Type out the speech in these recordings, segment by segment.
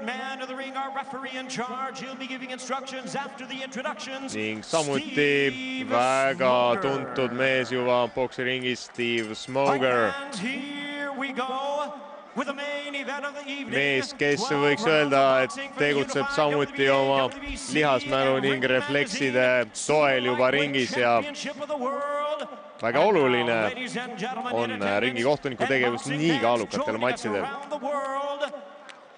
man of the ring, our referee in charge. He'll be giving instructions after the introductions. Ning samuti väga tuntud mees juba boksiringis Steve Smoger. And here we go. Mees, kes võiks öelda, et tegutseb samuti oma lihasmälu ning reflekside toel juba ringis ja väga oluline on ringi kohtuniku tegevus nii kaalukatel matsidel.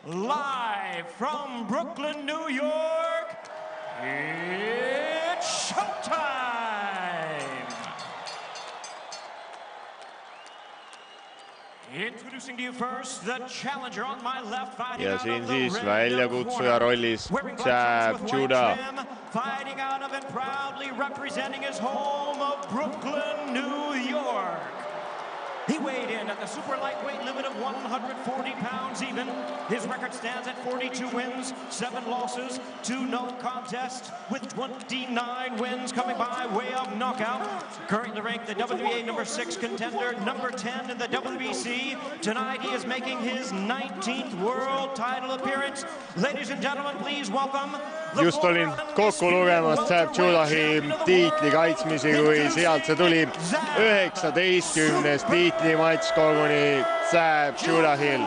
Live from Brooklyn, New York, it's showtime! Introducing to you first the challenger on my left. Ja siin siis väljakutsuja rollis Zab Judah. Fighting out of and proudly representing his home of Brooklyn, New York. He weighed in at the super lightweight limit of 140 pounds even. His record stands at 42 wins, 7 losses, 2 no contests, with 29 wins coming by way of knockout. Currently ranked the WBA number 6 contender, number 10 in the WBC. Tonight he is making his 19th world title appearance. Ladies and gentlemen, please welcome. Just olin kokku lugemas Zab Judahi tiitli kaitsmisi, kui sealt see tuli 19. tiitlimatš koguni Zab Judahil.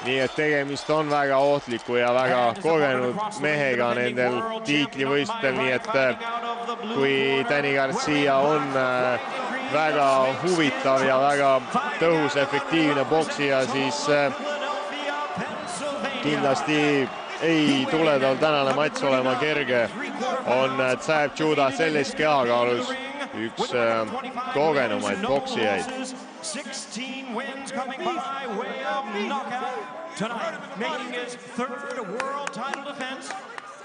Nii et tegemist on väga ohtliku ja väga kogenud mehega nendel tiitlivõistlustel, nii et kui Danny Garcia on väga huvitav ja väga tõhus, efektiivne boksija, siis kindlasti ei tule tal tänane matš olema kerge. On Zab Judah selles kehakaalus üks kogenumaid boksijaid. 16 wins coming by way of knockout. Tonight making his 3rd world title defense.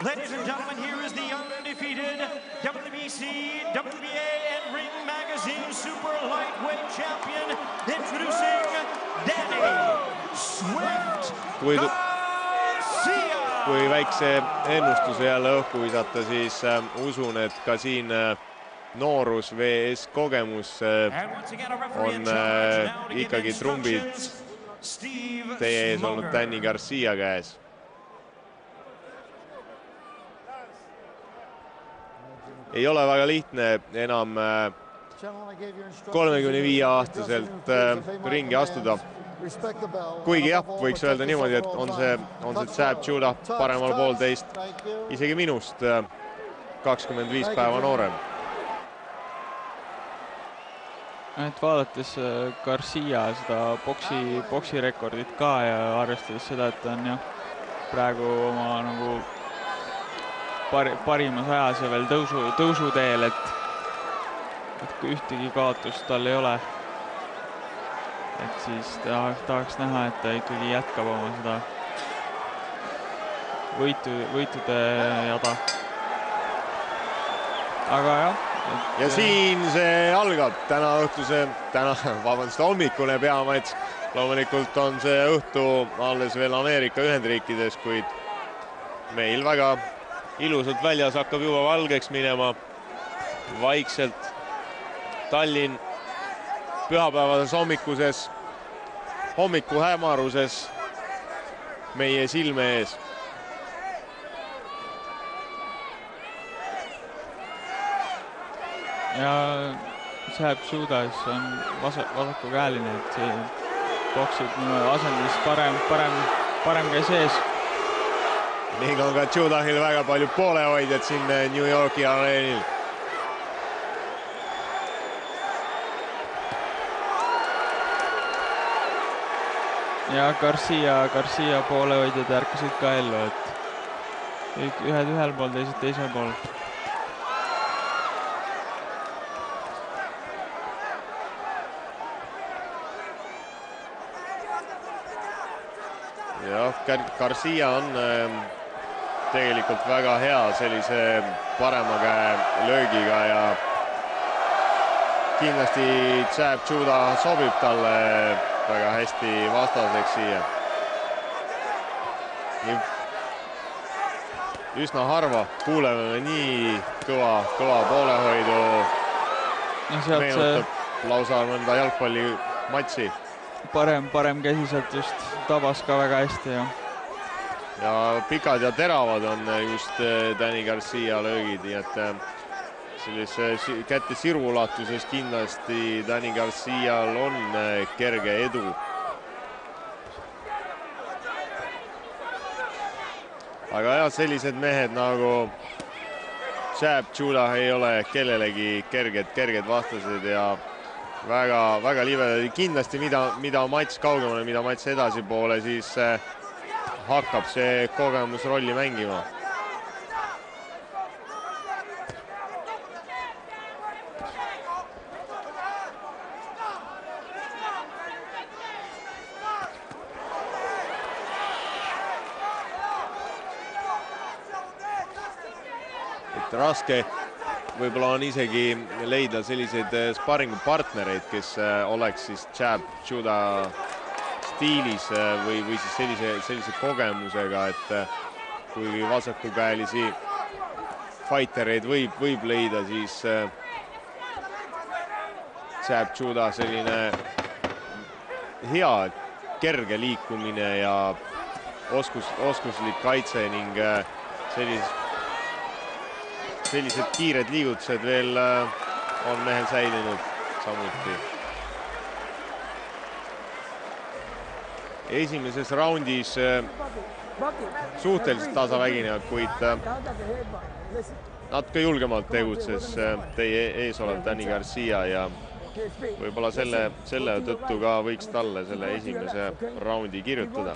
Ladies and gentlemen, here is the undefeated WBC, WBA, and Ring Magazine super lightweight champion, introducing Danny Swift Garcia. Kui väikse ennustuse jälle õhku visata, siis usun, et ka siin noorus vs kogemus on ikkagi trumbid teie ees olnud Danny Garcia käes. Ei ole väga lihtne enam 35-aastaselt ringi astuda. Kuigi jah, võiks öelda niimoodi, et on see Zab Judah paremal poolteist, isegi minust 25 päeva noorem. Et vaadates Garcia seda boksirekordit ka ja arvestades seda, et on jah praegu oma nagu parimas ajas ja veel tõusuteel, et ühtegi kaotust tal ei ole. Et siis tahaks näha, et ta ikkagi jätkab oma seda võitude jada. Aga jah. Ja siin see algab hommikune peamatš. Loomulikult on see õhtu alles veel Ameerika Ühendriikides, kuid meil väga ilusalt väljas hakkab juba valgeks minema. Vaikselt Tallinn pühapäevades hommikuses hommikuhämaruses meie silme ees. Ja Zab Judah on vasakukäeline, et see boksib asendis parem käe sees. Ning on ka Judahil väga palju poolehoidjad siin New Yorki areenil. Ja Garcia poolehoidjad ärkasid ka ellu, et ühed ühel pool, teised teisel pool. Jah, Garcia on tegelikult väga hea sellise parema käe löögiga ja kindlasti Zab Judah sobib talle väga hästi vastaseks siia. Üsna harva kuuleme me nii kõva poolehoidu. Meenutab lausa mõnda jalgpallimatši. parem käsi sealt just tabas ka väga hästi ja pikad ja teravad on just Danny Garcia löögid, nii et selles kätte sirulatuses kindlasti Danny Garcial on kerge edu. Aga jah, sellised mehed nagu Chab Judah ei ole kellelegi kerged vastased ja väga libedad. Kindlasti mida matš kaugemale, mida matš edasi poole, siis hakkab see kogemus rolli mängima. Raske võib-olla on isegi leida selliseid sparringupartnereid, kes oleks siis Chab Judah stiilis või siis sellise kogemusega, et kui vasakukäelisi fightereid võib leida, siis Chab Judah selline hea kerge liikumine ja oskuslik kaitse ning sellised kiired liigutused veel on mehel säilinud samuti. Esimeses raundis suhteliselt tasavägine, kuid natuke julgemalt tegutses teie ees olev Danny Garcia ja võib-olla selle tõttu ka võiks talle selle esimese raundi kirjutada.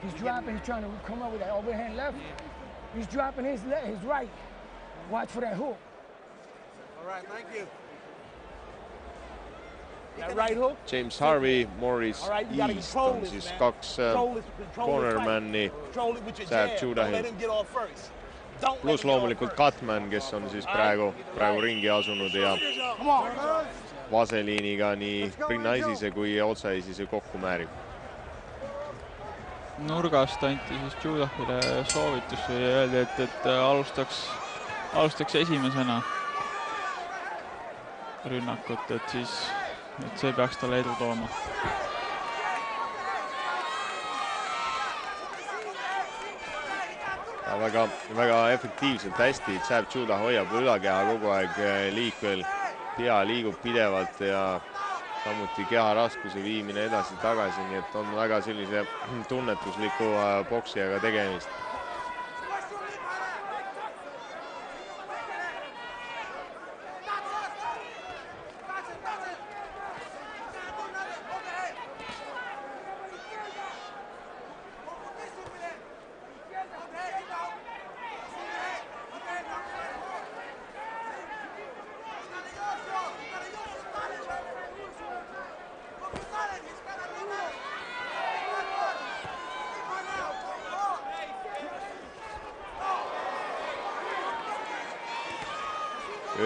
He's dropping, he's trying to come up with that overhand left. He's dropping his right. Watch for that hook. All right, thank you. That right hook. James Harvey, Morris East on siis kaks cornerman'i Chab Judahil. Plus loomulikult Cutman, kes on siis praegu ringi asunud ja vaseliiniga nii rinnaisise kui otsaisise kokku määrib. Nurgast anti siis Judahile soovitus või öeldi, et alustaks esimesena rünnakut, et see peaks talle edu tooma. Väga efektiivselt hästi Chab Judah hoiab ülakeha kogu aeg liikvel, pea liigub pidevalt ja samuti keha raskuse viimine edasi-tagasi, nii et on väga sellise tunnetusliku boksijaga tegemist.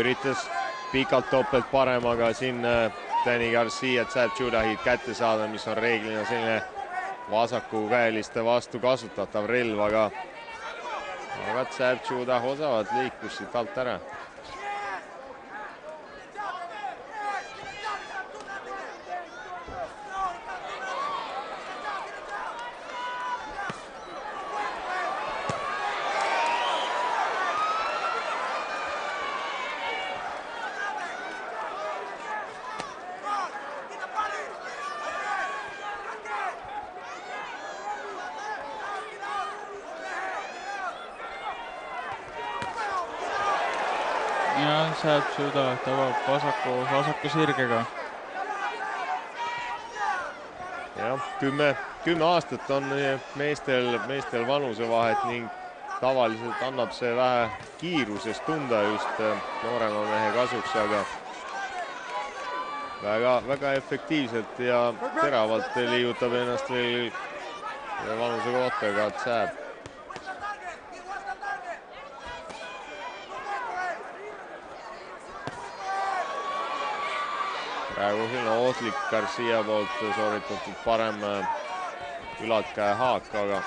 Üritas pikalt topelt paremaga siin Danny Garcia Chab Judahit kätte saada, mis on reeglina selline vasakukäeliste vastu kasutatav relv, aga Chab Judah osavalt liikus siit alt ära. Ja Chab Judah tabab vasaku sirgega. Jah, 10 aastat on meestel vanusevahet ning tavaliselt annab see vähe kiirusest tunda just noorema mehe kasuks, aga väga efektiivselt ja teravalt liigutab ennast veel vanuse kohta ka Chab. Praegu selline ohtlik Garcia poolt sooritatud parem ülatkäe haak, aga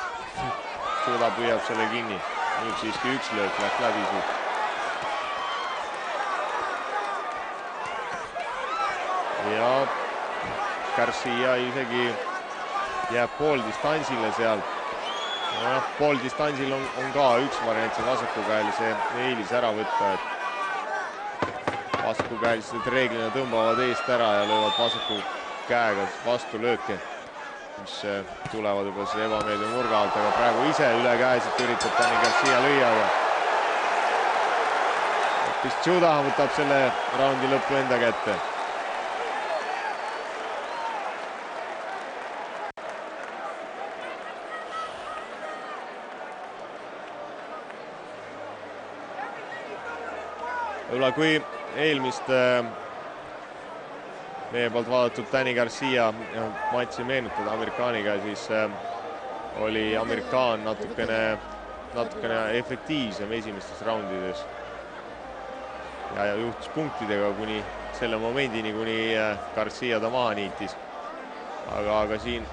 Judah püüab selle kinni. Nüüd siiski üks löök läks läbi siit. ja Garcia isegi jääb pooldistansile seal. Pooldistansil on ka üks variant see vasakukäelise eelis ära võtta, et vasakukäelised reeglina tõmbavad eest ära ja löövad vasaku käega vastu lööke, mis tulevad juba selle ebameeldiva nurga alt, aga praegu ise üle käeselt üritab Danny Garcia lüüa. Hoopis Judah võtab selle raundi lõppu enda kätte. Võib-olla kui eelmist meie poolt vaadatud Danny Garcia matši meenutada Amerikaaniga, siis oli Amerikaan natukene efektiivsem esimestes raundides ja juhtus punktidega kuni selle momendini, kuni Garcia ta maha niitis. Aga siin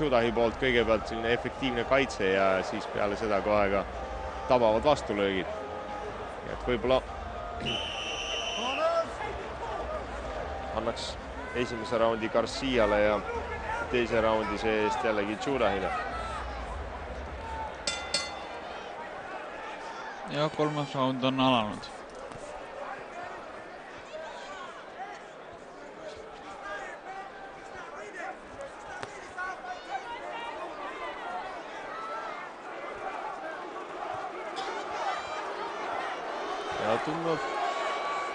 Judahi poolt kõigepealt selline efektiivne kaitse ja siis peale seda kohe ka tabavad vastulöögid. Et võib-olla annaks esimese raundi Garciale ja teise raundi seest jällegi Judahile. Ja kolmas raund on alanud. Ja tundub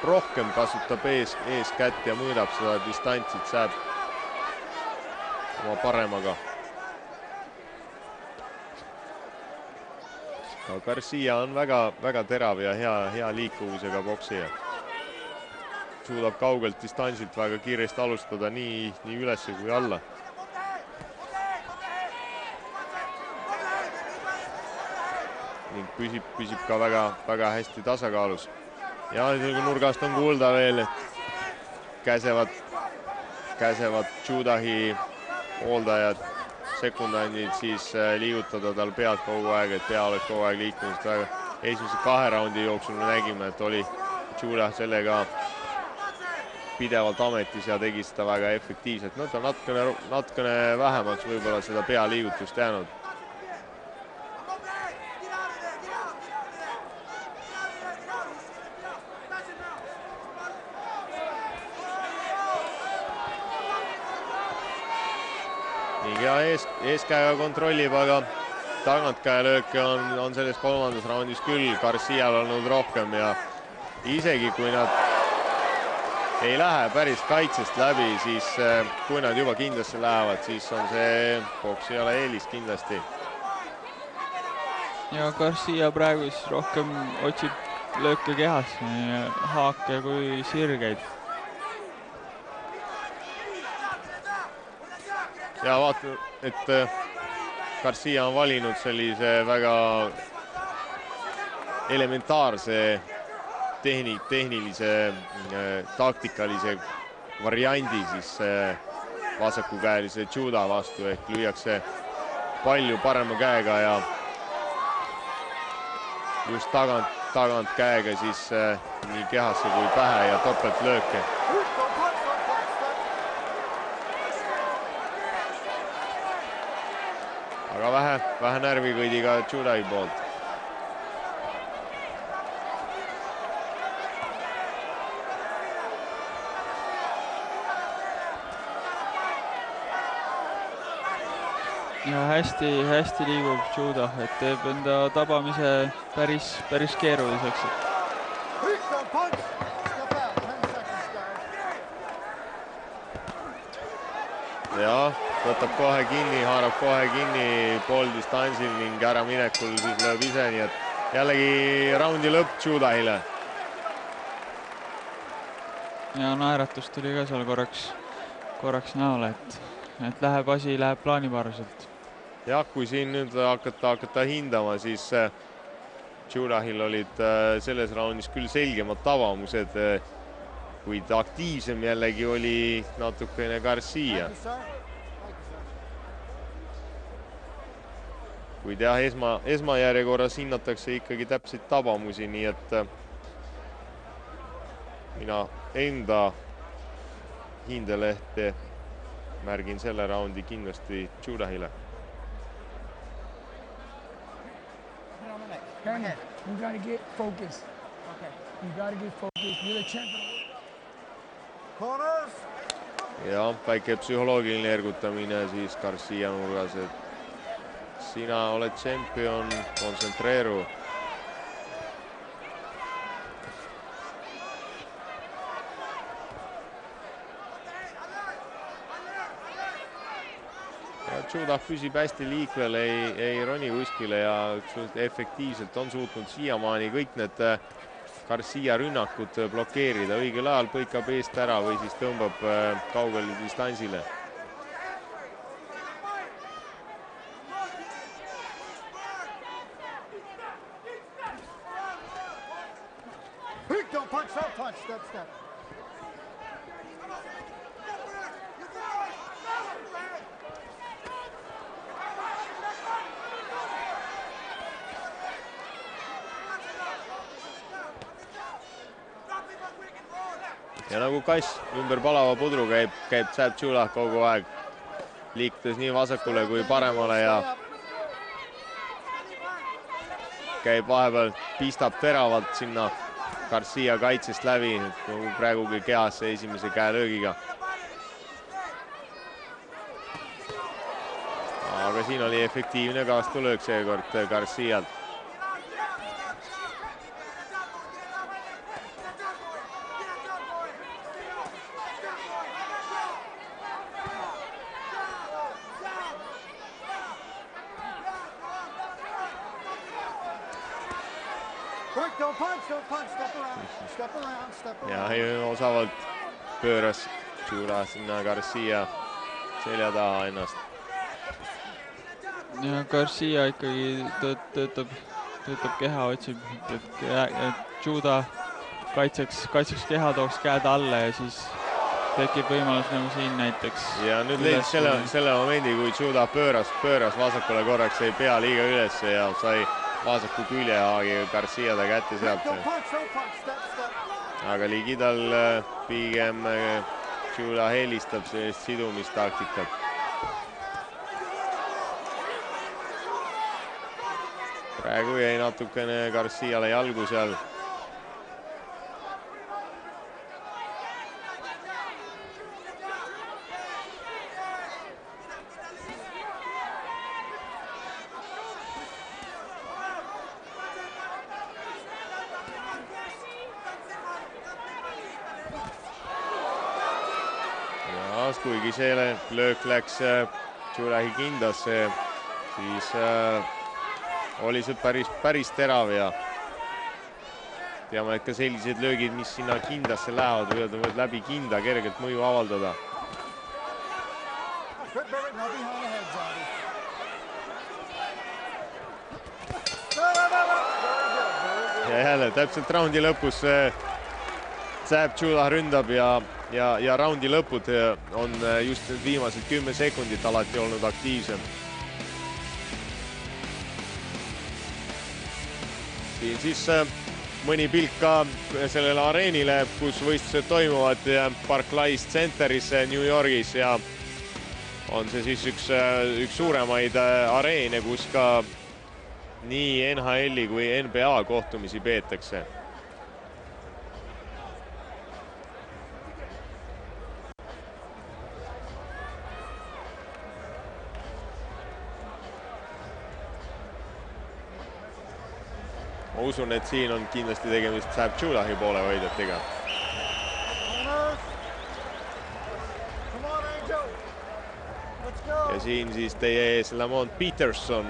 rohkem kasutab eeskätt ja mõõdab seda distantsit, saab oma paremaga. Garcia on väga terav ja hea liikuvusega poksija. Suudab kaugelt distantsilt väga kiiresti alustada nii üles kui alla. Ning püsib ka väga hästi tasakaalus. Ja nurgast on kuulda veel, et käsevad Judahi hooldajad, sekundandid siis liigutada tal pead kogu aeg, et pea oleks kogu aeg liikunud. Esimese 2 raundi jooksul me nägime, et oli Judah sellega pidevalt ametis ja tegi seda väga efektiivselt. No ta natukene vähemaks võib-olla seda pea liigutust jäänud. Ja eeskäega kontrollib, aga tagantkäelööke on selles kolmandas raundis küll Garcial olnud rohkem ja isegi kui nad ei lähe päris kaitsest läbi, siis kui nad juba kindlasse lähevad, siis on see poksijale eelis kindlasti. Ja Garcia praegu siis rohkem otsib lööke kehas, nii haake kui sirgeid. Ja vaata, et Garcia on valinud sellise väga elementaarse tehnilise taktikalise variandi siis vasakukäelise Judah vastu, ehk lüüakse palju parema käega ja just tagant käega siis nii kehasse kui pähe ja topelt lööke. Aga vähe närvikõidiga Judahi poolt. Ja hästi liigub Judah, et teeb enda tabamise päris keeruliseks. Ja võtab kohe kinni, haarab kohe kinni pooldistansil ning äraminekul siis lööb ise, nii et jällegi raundi lõpp Judahile. Ja naeratus tuli ka seal korraks näole, et asi läheb plaanipäraselt. Jah, kui siin nüüd hakata hindama, siis Judahil olid selles raundis küll selgemad tabamused, kuid aktiivsem jällegi oli natukene Garcia. Kuid jah, esmajärjekorras hinnatakse ikkagi täpseid tabamusi, nii et mina enda hindelehte märgin selle raundi kindlasti Judahile. You gotta get focused. Okay. You gotta get focused. You're the champion. Corners. Ja väike psühholoogiline ergutamine siis Garcia nurgas, et sina oled tšempion, kontsentreeru. Judah püsib hästi liikvel, ei roni kuskile ja efektiivselt on suutnud siiamaani kõik need Garcia rünnakud blokeerida. Õigel ajal põikab eest ära või siis tõmbab kaugele distansile. Don't punch, don't punch. Step, step. Ja nagu kass ümber palava pudru käib Zab Judah kogu aeg, liikudes nii vasakule kui paremale ja käib vahepeal, pistab teravalt sinna Garcia kaitsest läbi, praegugi kehasse esimese käelöögiga. Aga siin oli efektiivne kaastulöök seekord Garcialt. Ja osavalt pööras Judah sinna Garcia selja taha ennast. Ja Garcia ikkagi töötab keha, otsib, et Judah kaitseks keha, tooks käed alla ja siis tekib võimalus nagu siin näiteks. Ja nüüd leidis selle momendi, kui Judah pööras vasakule korraks, ei pea liiga üles ja sai vasaku küljehaagi Garcia ta kätte sealt. Aga ligidal pigem Judah helistab sellist sidumistaktikat. Praegu jäi natukene Garciale jalgu seal. Kuigi see löök läks Judahi kindasse, siis oli see päris terav ja teame, et ka sellised löögid, mis sinna kindasse lähevad, võivad läbi kinda kergelt mõju avaldada. Ja jälle täpselt raundi lõpus Zab Judah ründab ja raundi lõpud on just viimased 10 sekundit alati olnud aktiivsem. Siin siis mõni pilk ka sellele areenile, kus võistlused toimuvad Barclays Centeris New Yorgis ja on see siis üks suuremaid areene, kus ka nii NHL-i kui NBA kohtumisi peetakse. Ma usun, et siin on kindlasti tegemist Zab Judahi poole võidjatega. Ja siin siis teie ees Lamont Peterson,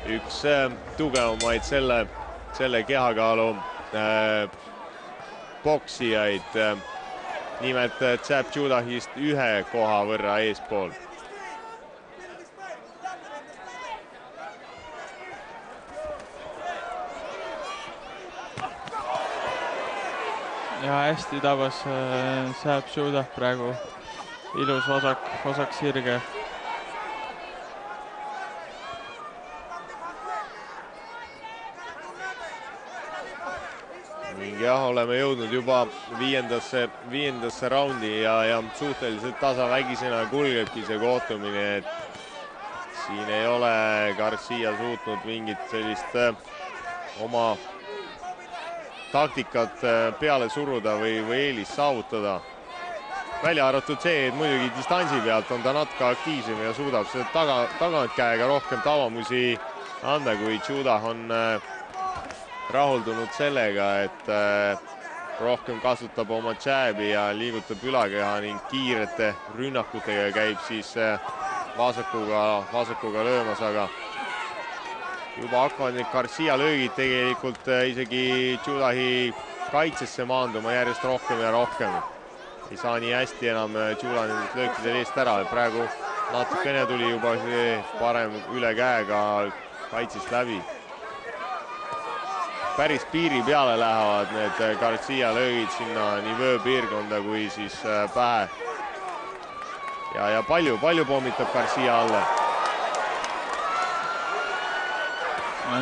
üks tugevamaid selle kehakaalu poksijaid, nimelt Zab Judahist ühe koha võrra eespool. Ja hästi tabas Zab Judah praegu ilus vasak sirge. jah, oleme jõudnud juba viiendasse raundi ja suhteliselt tasavägisena kulgebki see kohtumine, et siin ei ole Garcia suutnud mingit sellist oma taktikat peale suruda või eelist saavutada. Välja arvatud see, et muidugi distantsi pealt on ta natuke aktiivsem ja suudab seda tagantkäega rohkem tavamusi anda, kui Judah on rahuldunud sellega, et rohkem kasutab oma jääbi ja liigutab ülakeha ning kiirete rünnakutega käib siis vasakuga löömas, aga juba hakkavad need Garcia löögid tegelikult isegi Judahi kaitsesse maanduma järjest rohkem ja rohkem. Ei saa nii hästi enam Judah nendest löökidel eest ära. Praegu natukene tuli juba see parem üle käega kaitsest läbi. Päris piiri peale lähevad need Garcia löögid sinna nii vööpiirkonda kui siis pähe. Ja palju pommitab Garcia alle.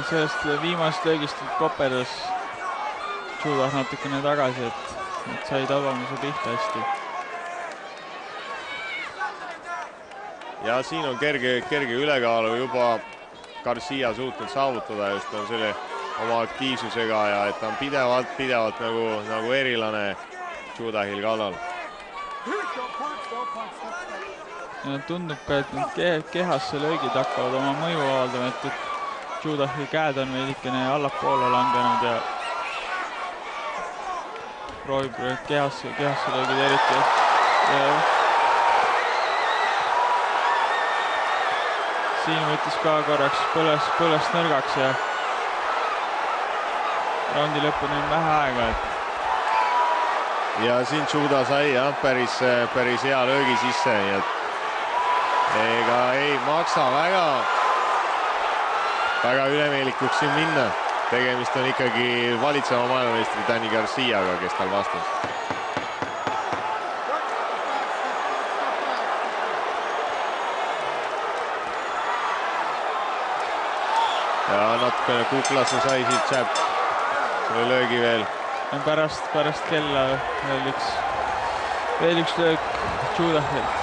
Sellest viimast löögist koperdas Judah natukene tagasi, et sai tabamuse pihta hästi. Ja siin on kerge ülekaalu juba Garcia suutnud saavutada, just on selle oma aktiivsusega ja et ta on pidevalt nagu erilane Judahil kallal. Ja tundub ka, et need kehasse löögid hakkavad oma mõju avaldama, et Judahi käed on veidikene allapoole langenud ja proovib kehasse löögid eriti. Siin võttis ka korraks põlest nõrgaks ja raundi lõpuni on vähe aega. Ja siin Judah sai jah, päris hea löögi sisse, nii et ega ei maksa väga ülemeelikuks siin minna. Tegemist on ikkagi valitseva maailmameistri Danny Garciaga, kes tal vastas. Ja natukene kuklasse sai siit Chap selle löögi veel. Pärast kella veel üks löök Judahilt.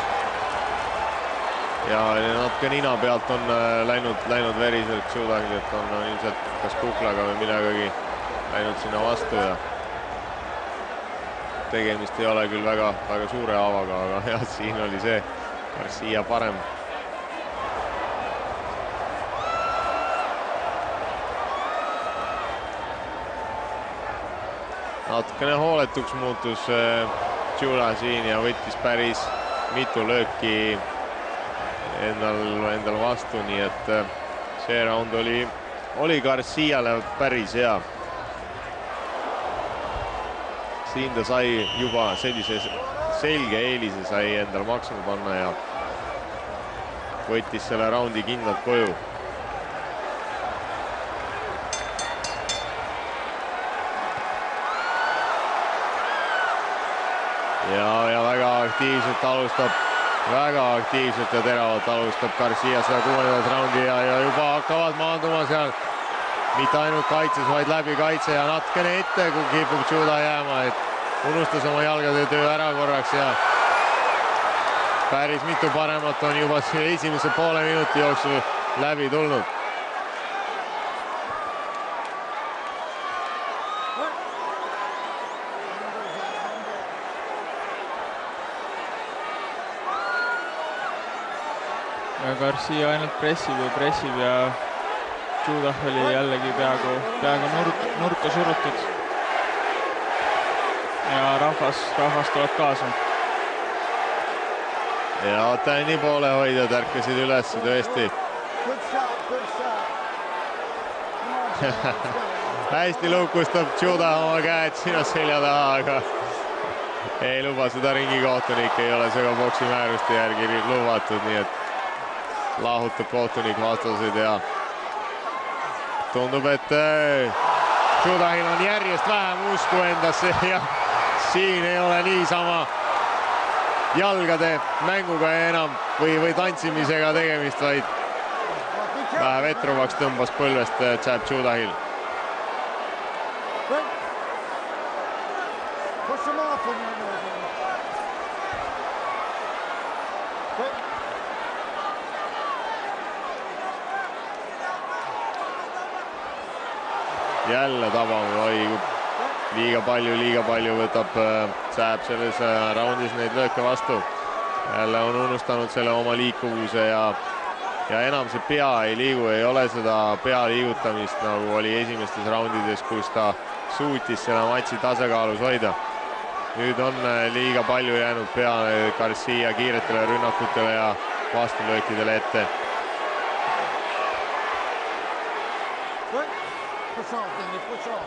Ja natuke nina pealt on läinud veriselt Judahil, et on ilmselt kas kuklaga või millegagi läinud sinna vastu ja tegemist ei ole küll väga suure haavaga, aga jah, siin oli see Garcia parem. Natukene hooletuks muutus Judah siin ja võttis päris mitu lööki endal vastu, nii et see round oli Garciale päris hea. Siin ta sai juba sellise selge eelise sai endal maksma panna ja võttis selle raundi kindlalt koju. Ja väga aktiivselt ja teravalt alustab Garcia seda 6. raundi ja juba hakkavad maanduma seal mitte ainult kaitses, vaid läbi kaitse ja natukene ette, kui kipub Judah jääma, et unustas oma jalgade töö ära korraks ja päris mitu paremat on juba esimese poole minuti jooksul läbi tulnud. Garcia ainult pressib ja Judah oli jällegi peaaegu nurka surutud. Ja rahvas tuleb kaasa. Ja Tänni poolehoidjad ärkasid üles tõesti. Hästi lukustab Judah oma käed sinu selja taha, aga ei luba seda ringikohtunik, ei ole seda boksi määruste järgi lubatud, nii et lahutab kohtunik vastased ja tundub, et Judahil on järjest vähem usku endasse ja siin ei ole niisama jalgade mänguga enam või tantsimisega tegemist, vaid vähe vetruvaks tõmbas põlvest Chad Judahil. Jälle tabame, oi, liiga palju võtab Sääb selles raundis neid lööke vastu. Jälle on unustanud selle oma liikuvuse ja enam see pea ei liigu, ei ole seda pea liigutamist, nagu oli esimestes raundides, kus ta suutis selle matši tasakaalus hoida. Nüüd on liiga palju jäänud peale Garcia kiiretele rünnakutele ja vastulöökidele ette. Push off, Danny, push off.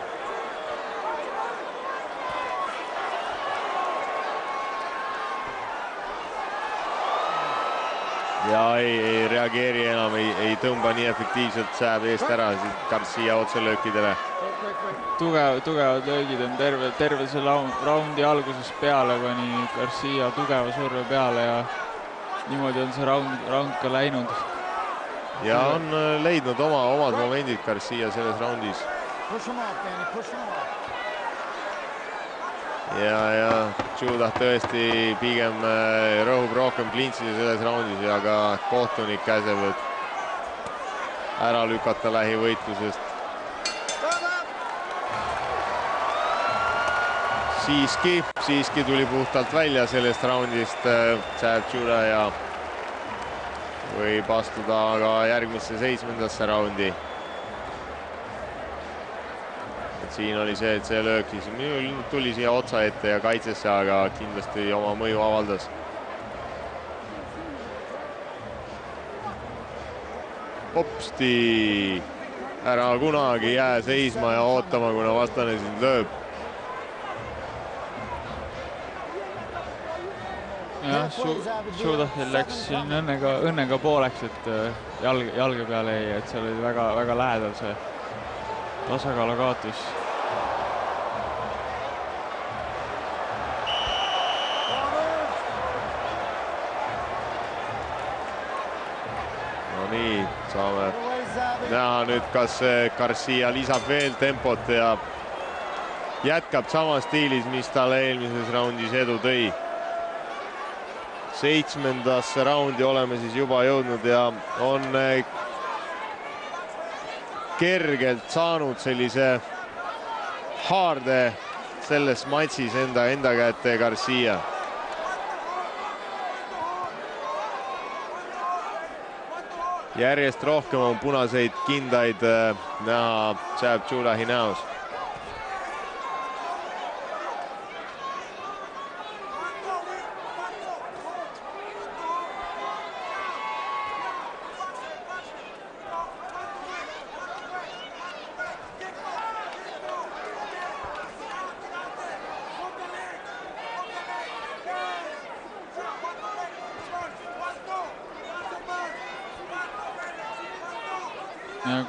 Ja ei reageeri enam, ei tõmba nii efektiivselt Sääb eest ära Garcia otselöökidele. Tugevad löögid on terve selle raundi alguses peale, pani Garcia tugeva surve peale ja niimoodi on see raund ka läinud. Ja on leidnud omad momendid Garcia selles raundis. Push him off, Danny, push him off. Ja Judah tõesti pigem rõhub rohkem klintsile selles raundis ja ka kohtunik käseb, et ära lükata lähivõitlusest. Siiski tuli puhtalt välja sellest raundist Chad Judah ja võib astuda ka järgmisse 7. raundi. Siin oli see, et see löök tuli siia otsa ette ja kaitsesse, aga kindlasti oma mõju avaldas. Hopsti! Ära kunagi jää seisma ja ootama, kuna vastane sind lööb. Jah, Judahil läks siin õnnega pooleks, et jalge peale jäi, et seal oli väga lähedal see tasakaalu kaotus. No nii, saame näha nüüd, kas Garcia lisab veel tempot ja jätkab samas stiilis, mis talle eelmises raundis edu tõi. 7. raundi oleme siis juba jõudnud ja on kergelt saanud sellise haarde selles matšis enda kätte Garcia. Järjest rohkem on punaseid kindaid näha Chad Judahi näos.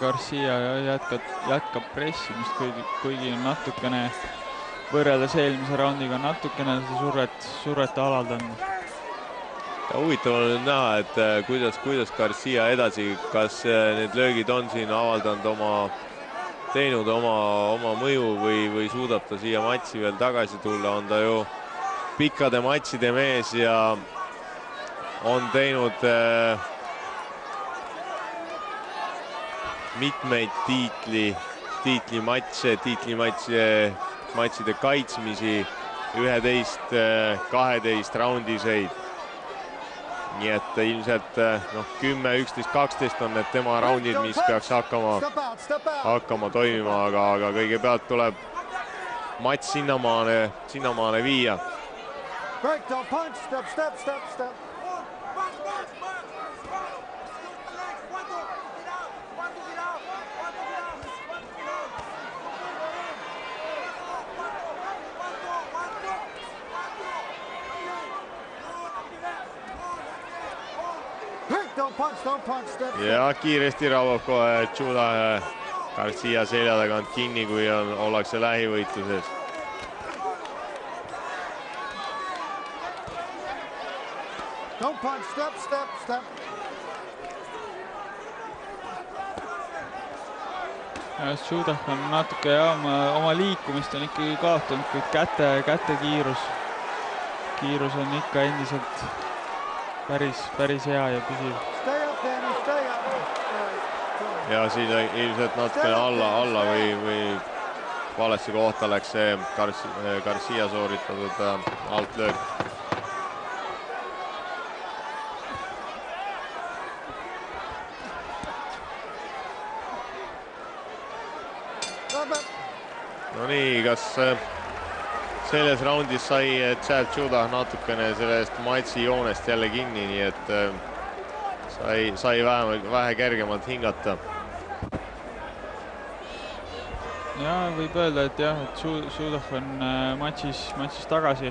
Garcia jätkab pressimist, kuigi natukene võrreldes eelmise raundiga natukene surret alaldanud. Huvitav on nüüd näha, et kuidas Garcia edasi, kas need löögid on siin teinud oma mõju või suudab ta siia matši veel tagasi tulla, on ta ju pikkade matšide mees ja on teinud mitmeid tiitlimatšide kaitsmisi, 11-12 raundiseid. Nii et ilmselt 10, 11, 12 on need tema raundid, mis peaks hakkama toimima, aga kõigepealt tuleb matš sinnamaale viia. Break, don't punch, step. Ja kiiresti raubab kohe Judah Garcia selja tagant kinni, kui ollakse lähivõitluses. Don't punch, step. Judah on natuke oma liikumist on ikkagi kaotanud, kuid käte kiirus on ikka endiselt päris hea ja püsiv. Ja siin ilmselt natukene alla või valesse kohta läks see Garcia sooritatud altlöök. No nii, kas selles raundis sai Chad Judah natukene sellest matši joonest jälle kinni, nii et sai vähe kergemalt hingata. Ja võib öelda, et jah, et Judah on matšis tagasi.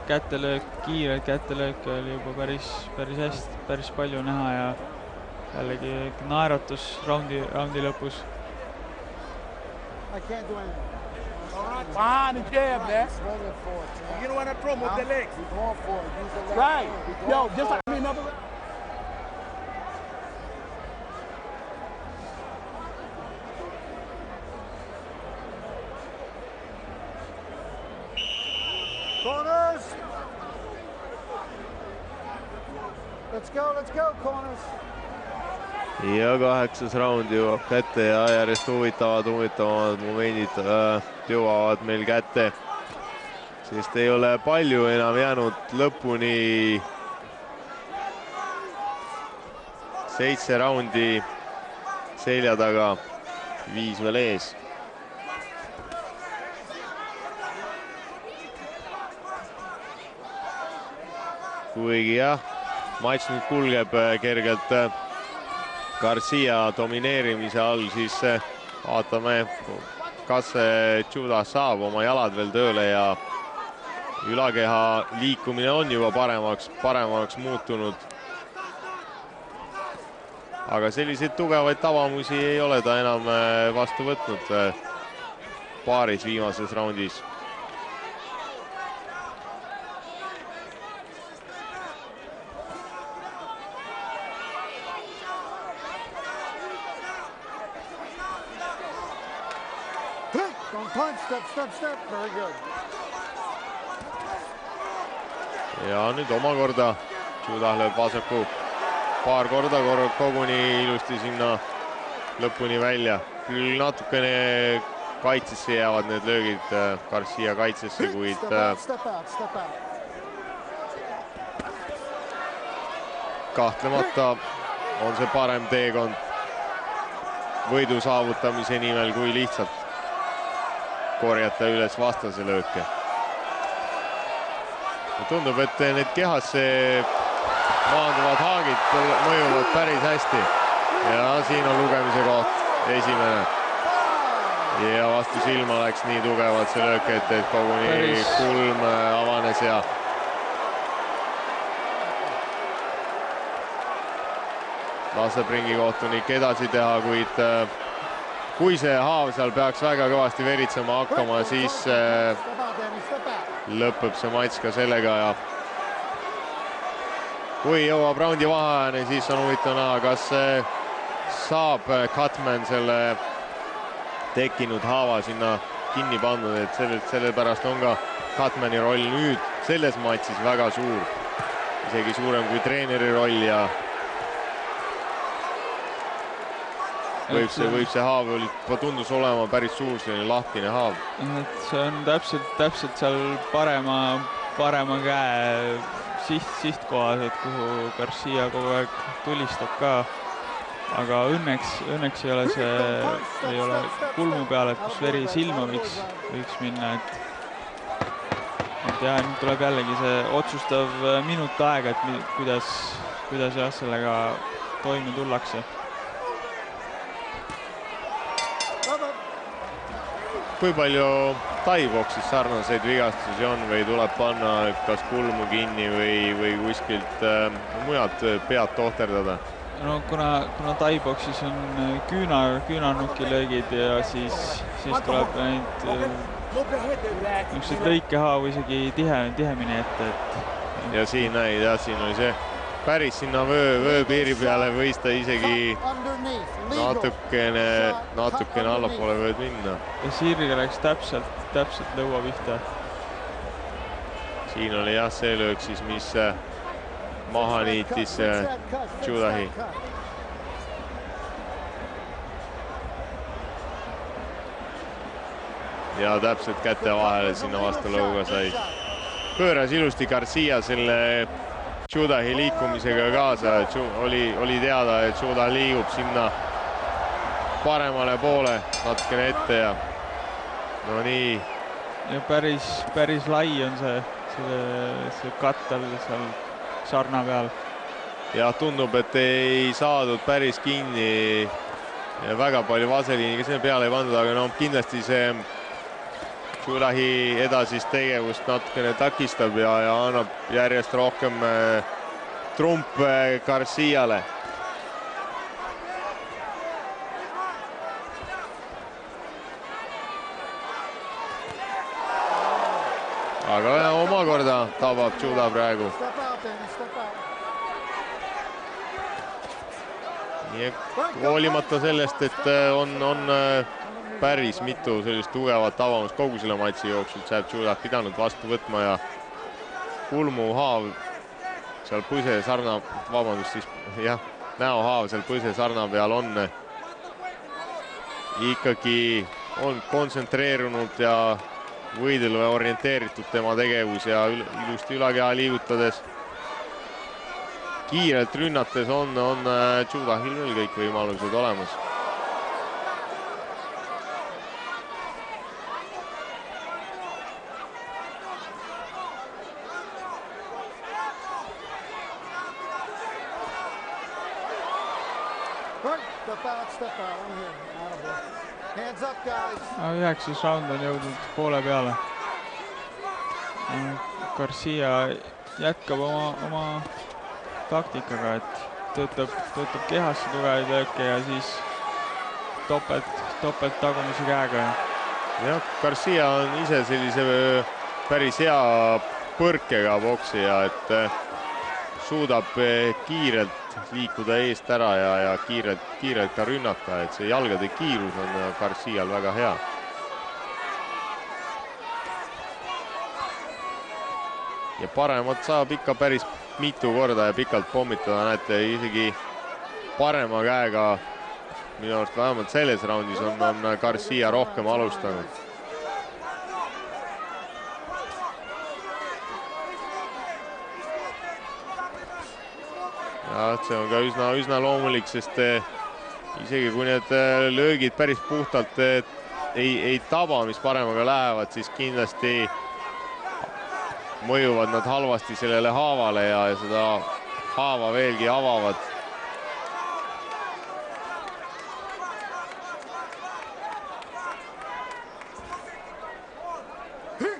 Kätelöök, kiired kätelöök oli juba päris palju näha ja jällegi naeratus raundi lõpus. I can't do anything. Behind the jab, man. You don't want to throw with the legs. Right. Yo, just like me, another. Corners. Let's go, corners. Ja 8. raund jõuab kätte ja järjest huvitavamad momendid jõuavad meil kätte, sest ei ole palju enam jäänud lõpuni. 7 raundi selja taga, 5 veel ees. Kuigi jah, matš nüüd kulgeb kergelt Garcia domineerimise all, siis vaatame, kas Judah saab oma jalad veel tööle ja ülakeha liikumine on juba paremaks muutunud. Aga selliseid tugevaid tabamusi ei ole ta enam vastu võtnud paaris viimases raundis. Step. Very good. Ja nüüd omakorda Judah lööb vasaku paar korda koguni ilusti sinna lõpuni välja. Küll natukene kaitsesse jäävad need löögid Garcia kaitsesse, kuid kahtlemata on see parem teekond võidu saavutamise nimel kui lihtsalt korjata üles vastase lööke. Tundub, et need kehasse maanduvad haagid mõjuvad päris hästi. Ja siin on lugemise koht esimene. Ja vastu silma läks nii tugevalt see löök, et koguni kulm avanes ja laseb ringikohtunik edasi teha, kuid kui see haav seal peaks väga kõvasti veritsema hakkama, siis lõpeb see matš ka sellega ja kui jõuab raundi vaheajani, siis on huvitav näha, kas saab Cutman selle tekkinud haava sinna kinni pannud, et sellepärast on ka Cutmani roll nüüd selles matšis väga suur, isegi suurem kui treeneri roll ja võib see haav tundus olema päris suur, selline lahtine haav. Et see on täpselt seal parema käe sihtkohas, et kuhu Garcia kogu aeg tulistab ka. Aga õnneks ei ole kulmu peal, et kus veri silma võiks minna. Et jah, nüüd tuleb jällegi see otsustav minut aega, et kuidas jah sellega toime tullakse. Kui palju taiboksis sarnaseid vigastusi on või tuleb panna kas kulmu kinni või kuskilt mujalt pead tohterdada? No kuna taiboksis on küünarnukilöögid ja siis tuleb neid lõikehaavu isegi tihemini ette. Ja siin näid, jah, siin oli see päris sinna vööpiiri peale võis ta isegi natukene allapoole võid minna. Ja Sirge läks täpselt lõua pihta. siin oli jah see löök siis, mis maha niitis Judahi. Ja täpselt käte vahele sinna vastalõuga sai. Pööras ilusti Garcia selle Judahi liikumisega kaasa. Oli teada, et Judah liigub sinna paremale poole natukene ette ja no nii. Ja päris lai on see kattel seal sarna peal. Ja tundub, et ei saadud päris kinni ja väga palju vaseliiniga sinna peale ei pandud, aga no kindlasti see Judahi edasist tegevust natukene takistab ja annab järjest rohkem trump Garciale. Aga omakorda tabab Judah praegu. Hoolimata sellest, et on päris mitu sellist tugevat tabamust kogu selle matši jooksul, saab Judah pidanud vastu võtma ja kulmuhaav seal põse sarna, vabandust siis jah, näohaav seal põse sarna peal on ikkagi kontsentreerunud ja võidule orienteeritud tema tegevus ja ilusti ülakeha liigutades. Kiirelt rünnates on Judahil veel kõik võimalused olemas. Üheksas round on jõudnud poole peale. Garcia jätkab oma taktikaga, et töötab kehasse tugevaid lööke ja siis topelt tagumisi käega. Jah, Garcia on ise sellise päris hea põrkega poksija, et suudab kiirelt liikuda eest ära ja kiirelt ka rünnata, et see jalgade kiirus on Garcial väga hea. Ja paremat saab ikka päris mitu korda ja pikalt pommitada, näete isegi parema käega, minu arust vähemalt selles raundis on Garcia rohkem alustanud. Ja see on ka üsna loomulik, sest isegi kui need löögid päris puhtalt ei taba, mis paremaga lähevad, siis kindlasti mõjuvad nad halvasti sellele haavale ja seda haava veelgi avavad.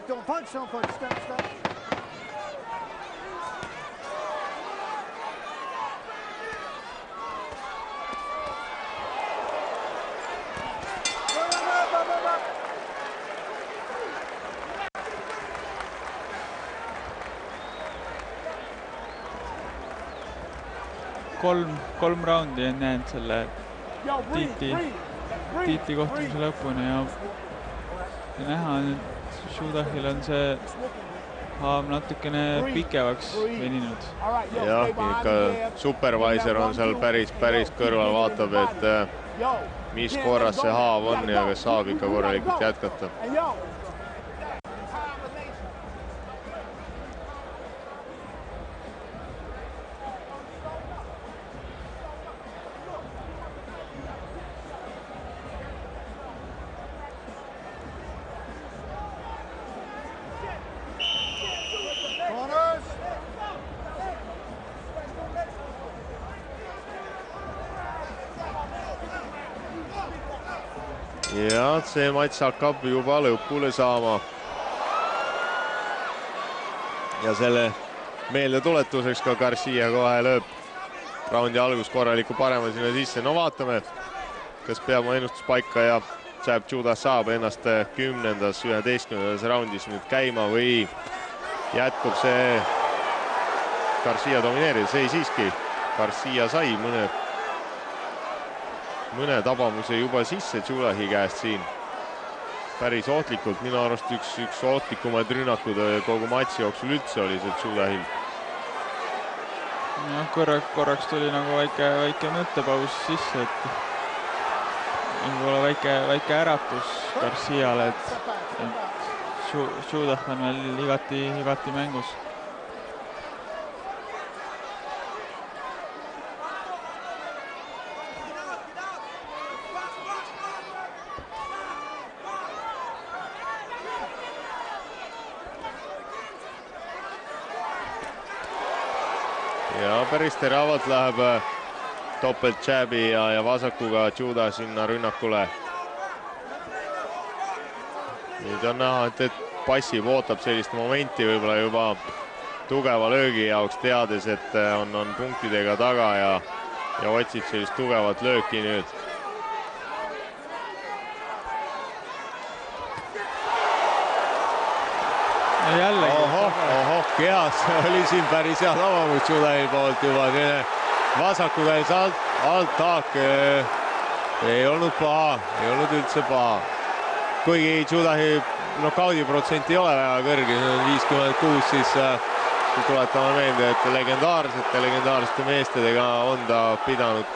Don't punch, stop. Kolm raundi on jäänud selle tiitli kohtumise lõpuni ja näha, et Judahil on see haav natukene pikemaks veninud. Jah, ikka supervisor on seal päris kõrval, vaatab, et mis korras see haav on ja kas saab ikka korralikult jätkata. Ja see matš hakkab juba lõpule saama. Ja selle meeldetuletuseks ka Garcia kohe lööb raundi algus korraliku parema sinna sisse. No vaatame, kas peab oma ennustus paika ja Chad Judah saab ennast 10. 11. raundis nüüd käima või jätkub see Garcia domineerides. Ei siiski, Garcia sai mõne tabamuse juba sisse Judahi käest siin. päris ohtlikult, minu arust üks ohtlikumaid rünnakud kogu matši jooksul üldse oli sealt Judahill. Korraks tuli nagu väike mõttepaus sisse, et võib-olla väike äratus Garciale, et Judah on veel igati mängus. Ja päris teravalt läheb topelt jääbi ja vasakuga Judah sinna rünnakule. Nüüd on näha, et passib, ootab sellist momenti võib-olla juba tugeva löögi jaoks, teades, et on punktidega taga ja otsib sellist tugevat lööki nüüd. Ohoh, kehas oli siin päris hea tavamust Judahi poolt juba. Vasakuga alt taak ei olnud paha, ei olnud üldse paha. Kuigi Judahi nokaudi protsent ei ole väga kõrge, see on 56, siis tuletame meelde, et legendaarsete meestedega on ta pidanud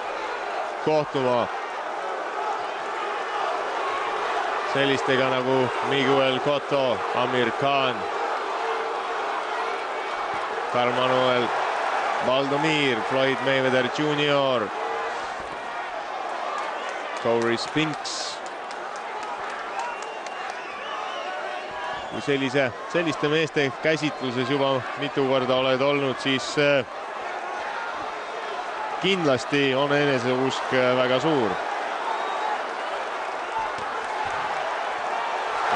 kohtuma. Sellistega nagu Miguel Cotto, Amir Khan, Carl Manuel Valdomir, Floyd Mayweather Jr., Corey Spinks. Kui selliste meeste käsitluses juba mitu korda oled olnud, siis kindlasti on eneseusk väga suur.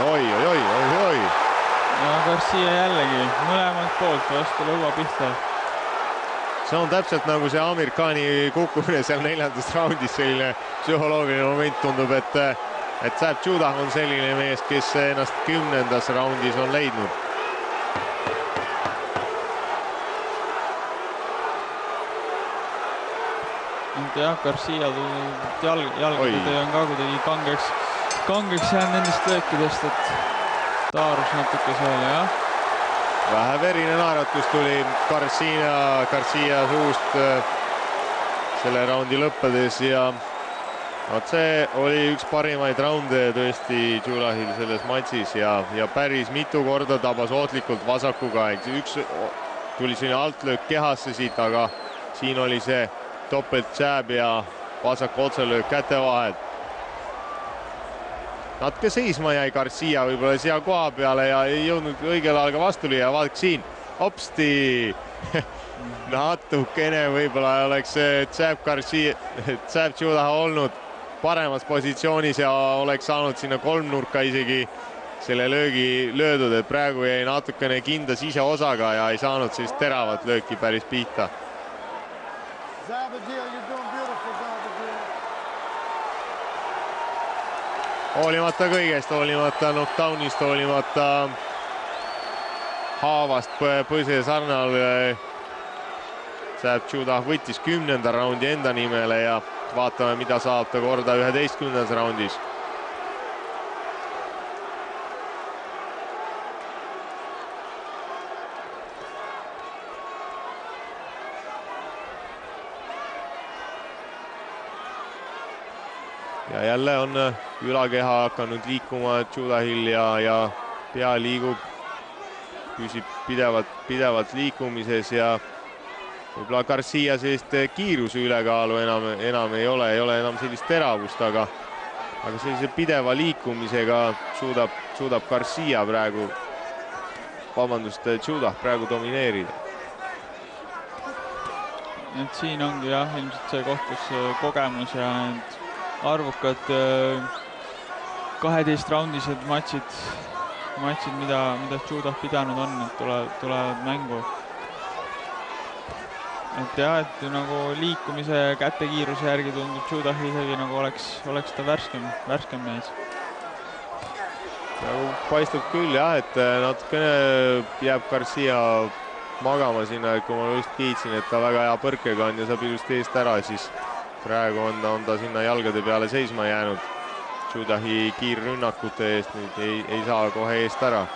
Oi. Ja Garcia jällegi mõlemalt poolt vastu lõua pihta. See on täpselt nagu see Amir Khani kukkumine seal 4. raundis, selline psühholoogiline moment tundub, et Zab Judah on selline mees, kes ennast 10. raundis on leidnud. Jah, Garcia jalgade on ka kuidagi kangeks jäänud nendest löökidest, et taarus natuke seal, jah. Vähe verine naeratus tuli Garcia suust selle raundi lõppedes ja see oli üks parimaid raunde tõesti Judahil selles matšis ja päris mitu korda tabas ohtlikult vasakuga. Üks tuli selline altlöök kehasse siit, aga siin oli see topelt jääb ja vasak otselöök käte vahelt. Natuke seisma jäi Garcia võib-olla siia koha peale ja ei jõudnud õigel ajal ka vastu lüüa. Vaadake siin, hopsti, natukene võib-olla oleks Zab Judah olnud paremas positsioonis ja oleks saanud sinna kolmnurka isegi selle löögi löödud, et praegu jäi natukene kinda siseosaga ja ei saanud sellist teravat lööki päris pihta. Hoolimata kõigest, hoolimata knockdownist, hoolimata haavast põse sarnal, Zab Judah võttis 10. raundi enda nimele ja vaatame, mida saab ta korda 11. raundis. Ja jälle on ülakeha hakanud liikuma Judahil ja pea liigub, püsib pidevalt liikumises ja võib-olla Garcia sellist kiiruse ülekaalu enam ei ole enam sellist teravust, aga sellise pideva liikumisega suudab Garcia praegu, Judah praegu domineerida. Et siin ongi jah, ilmselt see koht, kus kogemus ja need arvukad 12 raundised matšid, mida Judah pidanud on, et tulevad mängu. Et jah, et nagu liikumise kätekiiruse järgi tundub Judah isegi nagu oleks ta värskem mees. Nagu paistab küll jah, et natukene jääb Garcia magama sinna, et kui ma just kiitsin, et ta väga hea põrkega on ja saab ilusti eest ära, siis praegu on ta sinna jalgade peale seisma jäänud. Judahi kiirrünnakute eest, nüüd ei saa kohe eest ära.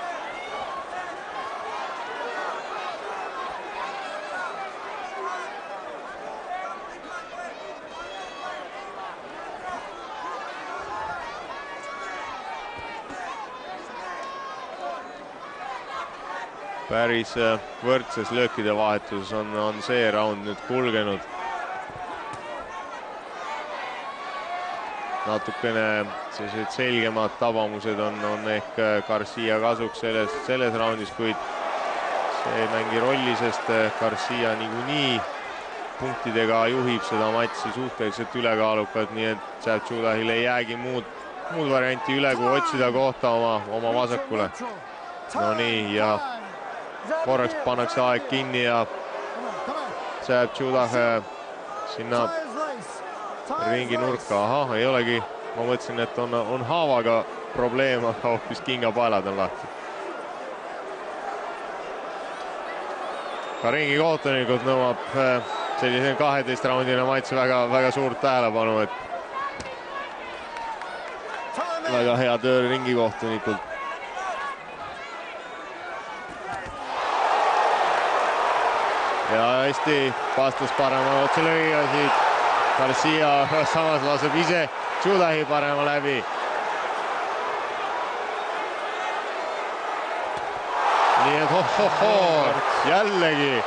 Päris võrdses löökide vahetuses on see round nüüd kulgenud. Natukene sellised selgemad tabamused on ehk Garcia kasuks selles roundis, kuid see ei mängi rolli, sest Garcia niikuinii punktidega juhib seda matši suhteliselt ülekaalukalt, nii et Zab Judahil ei jäägi muud varianti üle, kui otsida kohta oma vasakule. No nii, ja korraks pannakse aeg kinni ja Zab Judah sinna ringi nurka. Ahah, ei olegi, ma mõtlesin, et on haavaga probleem, aga hoopis kingapaelad on lahti. Ka ringi kohtunikult nõuab sellise 12 raundina matš väga suurt tähelepanu, et väga hea töö ringi kohtunikult. Ja hästi vastas parema otselöögiga siit. Garcia samas laseb ise Judahi parema läbi. Nii et jällegi.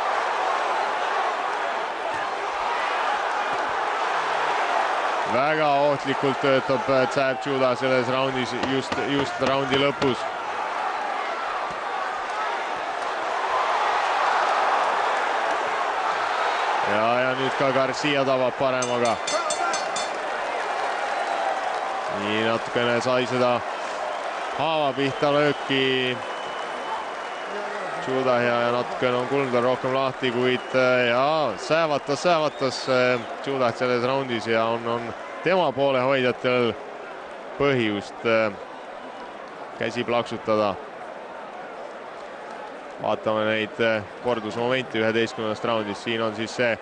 Väga ohtlikult töötab Zab Judah selles raundis, just raundi lõpus. Ja nüüd ka Garcia tabab paremaga. Nii natukene sai seda haava pihta lööki Judah ja natukene on kulm tal rohkem lahti, kuid säävatas Judah selles raundis ja on tema poole hoidjatel põhjust käsi plaksutada. Vaatame neid kordusmomente 11. raundis. Siin on siis see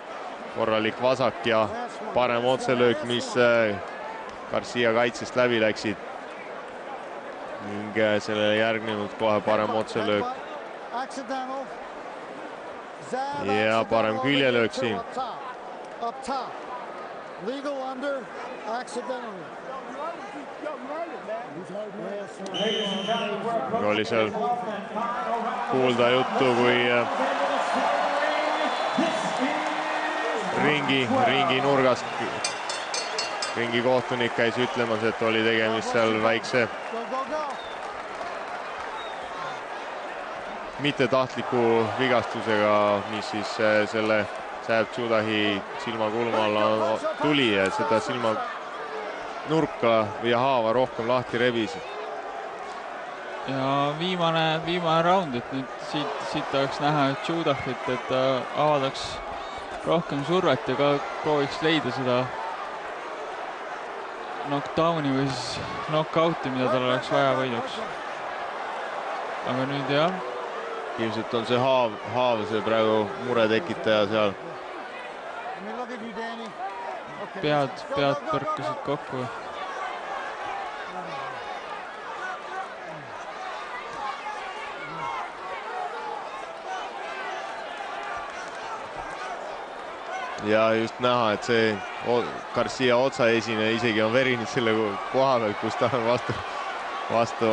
korralik vasak ja parem otselöök, mis Garcia kaitsest läbi läksid. Ning sellele järgnenud kohe parem otselöök. Ja parem küljelöök siin. Oli seal kuulda juttu, kui ringi nurgast ringi kohtunik käis ütlemas, et oli tegemist seal väikse mittetahtliku vigastusega, mis siis selle Zab Judahi silmakulmalla tuli ja seda silmanurka ja haava rohkem lahti rebis. Ja viimane round, et nüüd siit tahaks näha Judahit, et ta avaldaks rohkem survet ja ka prooviks leida seda knockdowni või siis knockouti, mida tal oleks vaja võiduks. Aga nüüd jah. Ilmselt on see haava see praegu mure tekitaja seal. Pead põrkasid kokku. Ja just näha, et see Garcia otsaesine isegi on verinud selle koha peal, kus ta on vastu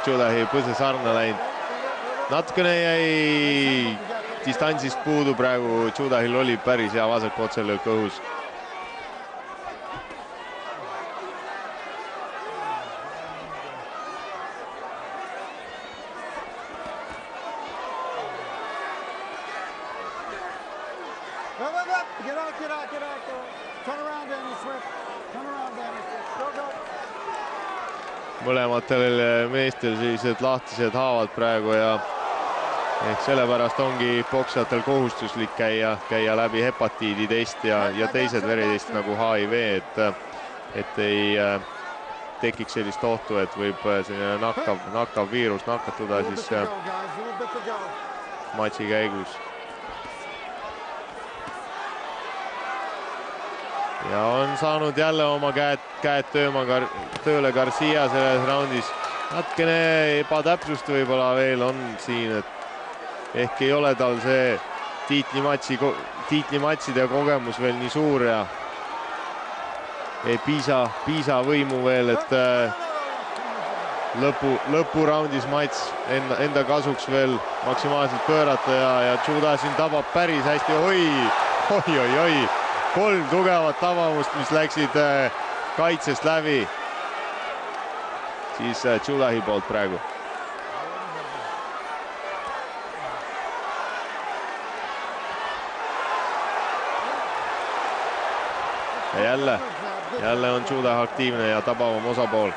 Judahi põsesarna läinud. Natukene jäi distantsist puudu praegu, Judahil oli päris hea vasak otselöök õhus. Mõlematel meestel sellised lahtised haavad praegu ja ehk sellepärast ongi poksijatel kohustuslik käia läbi hepatiiditest ja teised veritest nagu HIV, et ei tekiks sellist ohtu, et võib selline nakkav viirus nakatuda siis matši käigus. Ja on saanud jälle oma käed käed tööle Garcia selles raundis. Natkene ebatäpsust võib-olla veel on siin, et ehk ei ole tal see tiitlimatside kogemus veel nii suur ja ei piisa võimu veel, et lõpuraundis mats enda kasuks veel maksimaalselt pöörata ja Juda siin tabab päris hästi. Oi. 3 tugevat tabamust, mis läksid kaitsest läbi. Siis Judahi poolt praegu. Ja jälle on Judah aktiivne ja tabavam osapool.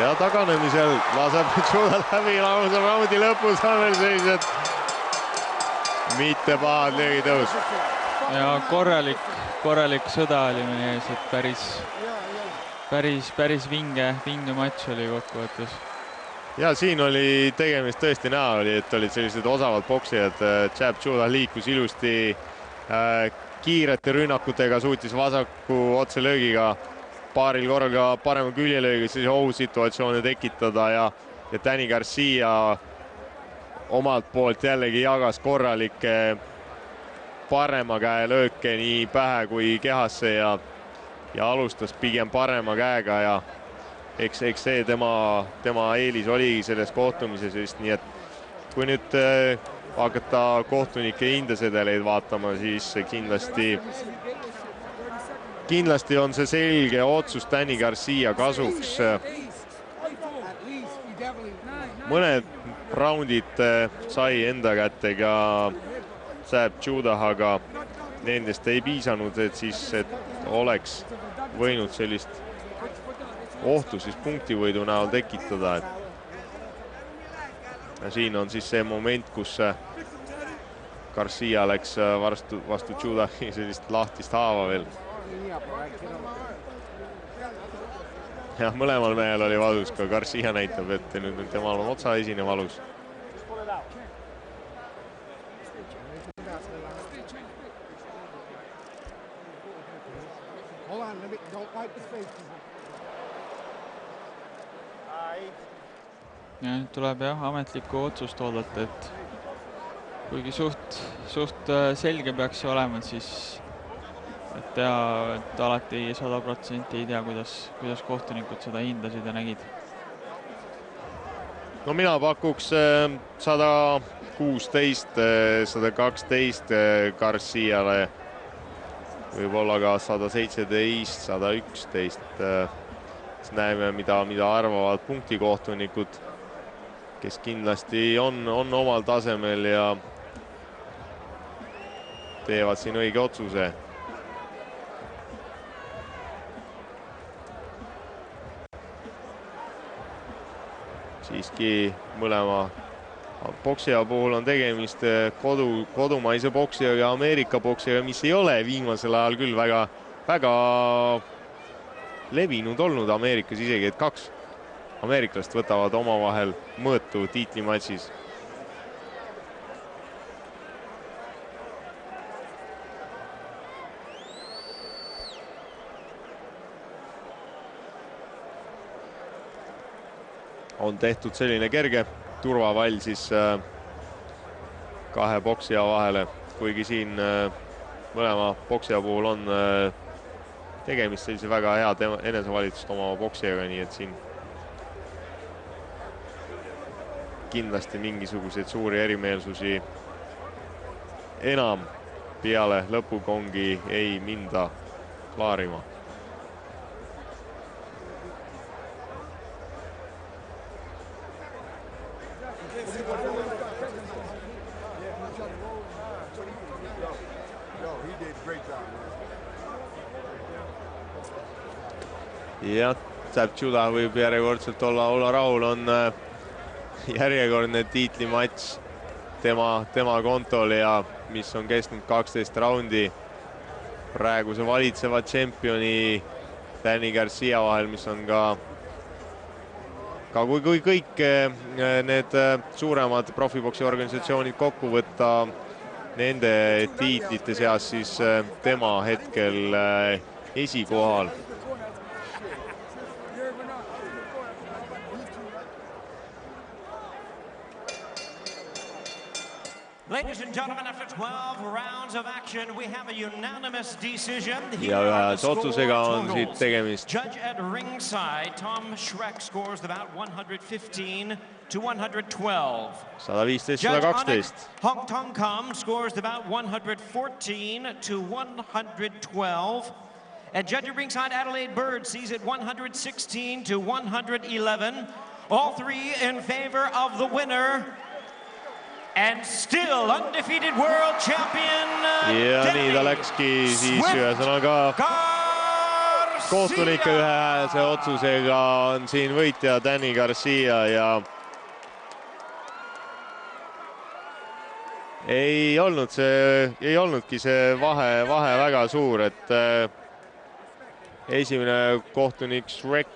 Ja taganemisel laseb Judah läbi raundi lõpus on veel sellised mitte pahad löögitõus. Ja korralik sõda oli meie ees, et päris vinge matš oli kokkuvõttes. Ja siin oli tegemist tõesti näha oli, et olid sellised osavad boksijad. Jab Judah liikus ilusti kiirete rünnakutega, suutis vasaku otselöögiga paaril korral ka parema küljelöögiga sellise ohusituatsioone tekitada ja Danny Garcia omalt poolt jällegi jagas korralikke parema käe lööke nii pähe kui kehasse ja alustas pigem parema käega ja eks see tema eelis oligi selles kohtumises, nii et kui nüüd hakata kohtunike hindesedeleid vaatama, siis kindlasti on see selge otsus Danny Garcia kasuks. Mõned raundid sai enda kätte ka Jab Judah, aga nendest ei piisanud, et oleks võinud sellist ohtu siis punktivõidu näol tekitada. Ja siin on siis see moment, kus Garcia läks vastu Judahi sellist lahtist haava veel. Ja mõlemal mehel oli valus, ka Garcia näitab, et nüüd temal on otsaesine valus. Ja nüüd tuleb ametlikku otsust oodata, et kuigi suht selge peaks see olema, siis et alati 100% ei tea, kuidas kohtunikud seda hindasid ja nägid. No mina pakuks 116, 112 Garciale, võib-olla ka 117, 111. Näeme, mida arvavad punktikohtunikud, kes kindlasti on omal tasemel ja teevad siin õige otsuse. Siiski mõlema boksija puhul on tegemist kodumaise boksijaga ja Ameerika boksijaga, mis ei ole viimasel ajal küll väga levinud olnud Ameerikas isegi, et 2 ameeriklast võtavad omavahel mõõtu tiitlimatsis. On tehtud selline kerge turvavall siis 2 boksija vahele, kuigi siin mõlema boksija puhul on tegemist sellise väga hea enesevalitsust omava boksijaga, nii et siin kindlasti mingisuguseid suuri erimeelsusi enam peale lõpukongi ei minda klaarima. Ja Jab Judah võib järjekordselt olla rahul, on järjekordne tiitlimatš tema kontol ja mis on kestnud 12 raundi praeguse valitseva tšempioni Danny Garcia vahel, mis on ka kui kõik need suuremad profiboksi organisatsioonid kokku võtta, nende tiitlite seas siis tema hetkel esikohal. Ladies and gentlemen, after 12 rounds of action, we have a unanimous decision. Ja ühes otsusega on siit tegemist. Judge at ringside, Tom Schreck scores the bout 115 to 112. 115-112. Hong Tong Kam scores the bout 114 to 112. And judge at ringside, Adelaide Bird sees it 116 to 111. All three in favor of the winner. And still undefeated world champion. Ja nii ta läkski siis ühesõnaga kohtunike ühehäälse otsusega on siin võitja Danny Garcia ja ei olnudki see vahe väga suur, et esimene kohtunik Schreck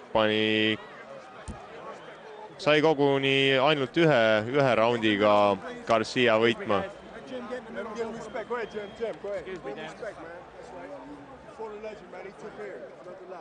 sai koguni ainult ühe raundiga Garcia võitma.